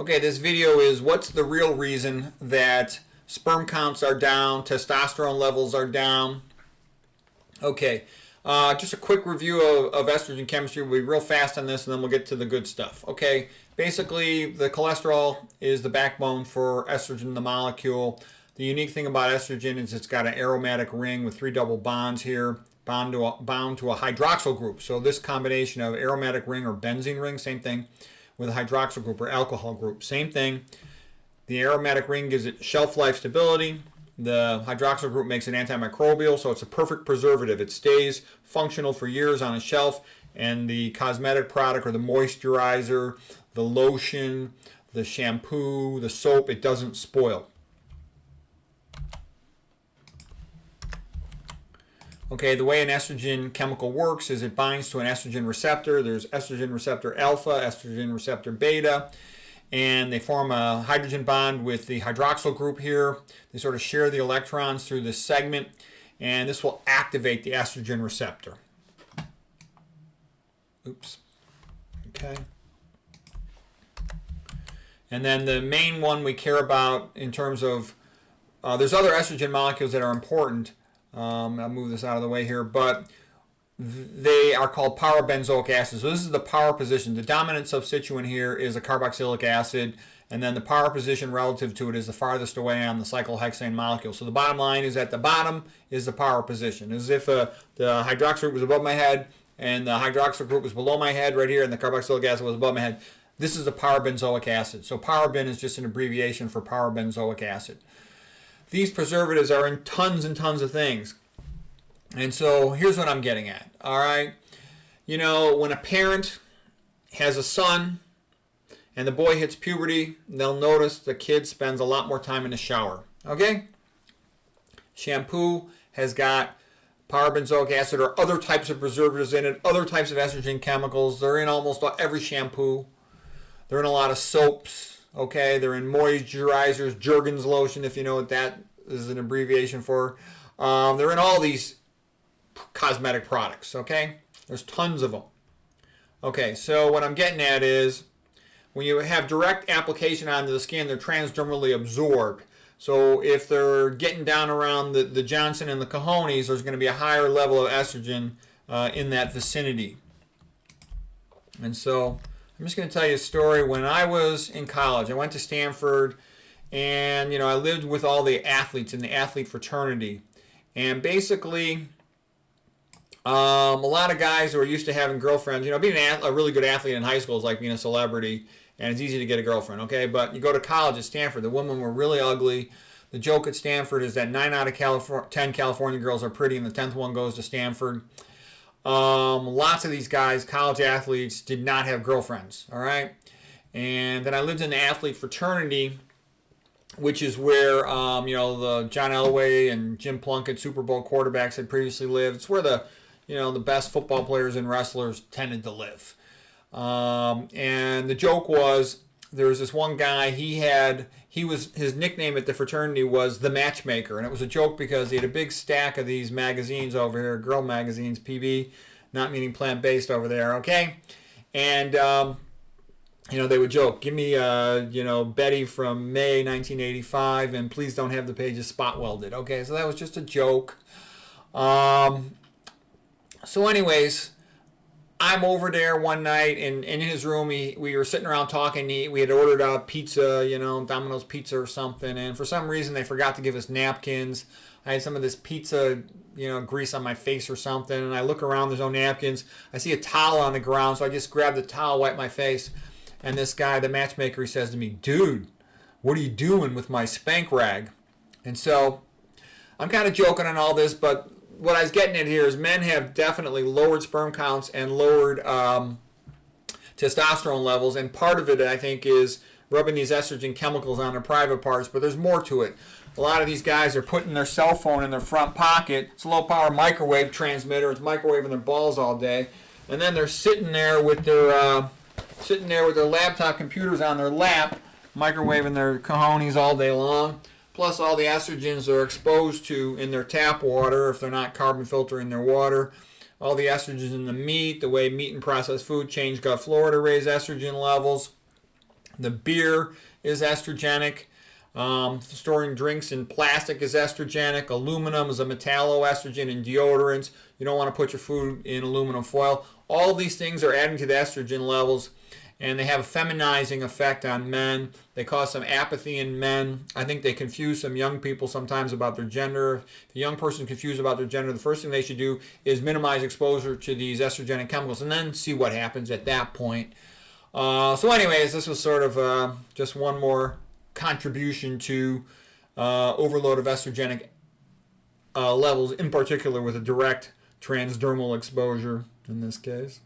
Okay, this video is what's the real reason that sperm counts are down, testosterone levels are down. Okay, just a quick review of estrogen chemistry. We'll be real fast on this and then we'll get to the good stuff. Okay, basically the cholesterol is the backbone for estrogen, the molecule. The unique thing about estrogen is it's got an aromatic ring with 3 double bonds here, bound to a hydroxyl group. So this combination of aromatic ring or benzene ring, same thing, with a hydroxyl group or alcohol group, same thing. The aromatic ring gives it shelf life stability. The hydroxyl group makes it antimicrobial, so it's a perfect preservative. It stays functional for years on a shelf, and the cosmetic product or the moisturizer, the lotion, the shampoo, the soap, it doesn't spoil. Okay, the way an estrogen chemical works is it binds to an estrogen receptor. There's estrogen receptor alpha, estrogen receptor beta, and they form a hydrogen bond with the hydroxyl group here. They sort of share the electrons through this segment, and this will activate the estrogen receptor. Oops. Okay. And then the main one we care about in terms of, there's other estrogen molecules that are important. I'll move this out of the way here, but they are called para-benzoic acids. So this is the power position. The dominant substituent here is a carboxylic acid, and then the power position relative to it is the farthest away on the cyclohexane molecule. So the bottom line is at the bottom is the power position. As if the hydroxyl group was above my head and the hydroxyl group was below my head right here and the carboxylic acid was above my head. This is the para-benzoic acid. So paraben is just an abbreviation for para-benzoic acid. These preservatives are in tons and tons of things. And so here's what I'm getting at. All right. You know, when a parent has a son and the boy hits puberty, they'll notice the kid spends a lot more time in the shower. Okay? Shampoo has got para-benzoic acid or other types of preservatives in it, other types of estrogen chemicals. They're in almost every shampoo. They're in a lot of soaps. Okay, they're in moisturizers, Jergens lotion, if you know what that is an abbreviation for. They're in all these cosmetic products, okay? There's tons of them. Okay, so what I'm getting at is when you have direct application onto the skin, they're transdermally absorbed. So if they're getting down around the Johnson and the cojones, there's going to be a higher level of estrogen in that vicinity. And so I'm just going to tell you a story. When I was in college, I went to Stanford, and I lived with all the athletes in the athlete fraternity. And basically, a lot of guys who are used to having girlfriends, being a really good athlete in high school is like being a celebrity, and it's easy to get a girlfriend, okay? But you go to college at Stanford, the women were really ugly. The joke at Stanford is that 9 out of 10 California girls are pretty, and the 10th one goes to Stanford. Lots of these guys, college athletes, did not have girlfriends, all right? And then I lived in the athlete fraternity, which is where, the John Elway and Jim Plunkett Super Bowl quarterbacks had previously lived. It's where the best football players and wrestlers tended to live. And the joke was, there was this one guy, his nickname at the fraternity was the Matchmaker, and it was a joke because he had a big stack of these magazines over here, girl magazines, PB, not meaning plant-based over there, okay? And, they would joke, give me, Betty from May 1985, and please don't have the pages spot welded, okay? So that was just a joke. So anyways, I'm over there one night, and in his room, we were sitting around talking. We had ordered a pizza, Domino's pizza or something, and for some reason they forgot to give us napkins. I had some of this pizza, grease on my face or something, and I look around, there's no napkins. I see a towel on the ground, so I just grab the towel, wipe my face, and this guy, the matchmaker, he says to me, "Dude, what are you doing with my spank rag?" And so I'm kind of joking on all this, but what I was getting at here is men have definitely lowered sperm counts and lowered testosterone levels, and part of it, I think, is rubbing these estrogen chemicals on their private parts, but there's more to it. A lot of these guys are putting their cell phone in their front pocket. It's a low-power microwave transmitter. It's microwaving their balls all day, and then they're sitting there with their laptop computers on their lap, microwaving their cojones all day long. Plus all the estrogens they're exposed to in their tap water if they're not carbon filtering their water. All the estrogens in the meat, the way meat and processed food change gut flora to raise estrogen levels. The beer is estrogenic. Storing drinks in plastic is estrogenic. Aluminum is a metalloestrogen in deodorants. You don't want to put your food in aluminum foil. All these things are adding to the estrogen levels, and they have a feminizing effect on men. They cause some apathy in men. I think they confuse some young people sometimes about their gender. If a young person is confused about their gender, the first thing they should do is minimize exposure to these estrogenic chemicals and then see what happens at that point. So anyways, this was sort of just one more contribution to overload of estrogenic levels, in particular with a direct transdermal exposure in this case.